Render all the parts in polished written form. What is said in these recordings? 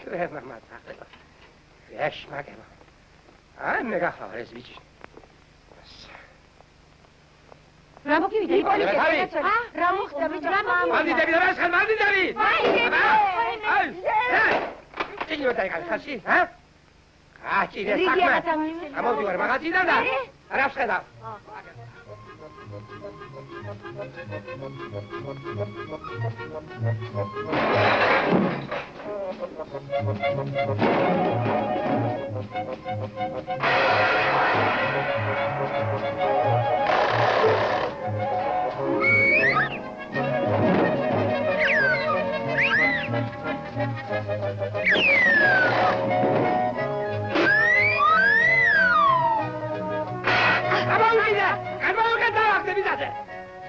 მამაც ახლა. ეშ მაგება. აი მე გახარ ეს ბიჭი. რა მოგივიდა იპოლიტიკა? რა მოხდა ბიჭო? ბანდიტები დამესხნენ, ბანდიტები! აი! ჩინო დაიკალე ხაში, ჰა? აჭირე საქმე. ამოვიდივარ მაღაზიიდან და რა ვხედავ?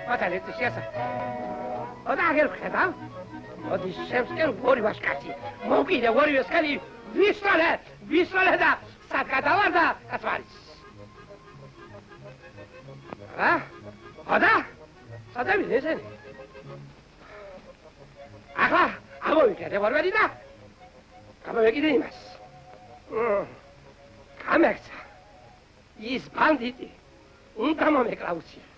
მათალეთ შეასა. ოდა აგერ ხედავ. ოდი შევსკენ ორი ვაშკაცი. მოკიდე ორივე სკანი ვისროლე და საკადავარ და კაცვარის. ოდა? სადავი ესენი. ახლა ამოვიკეთე ვარვადი და გამოვეკიდე იმას. გამექცა. ის ბანდიტი უნდა მომეკლა უცია.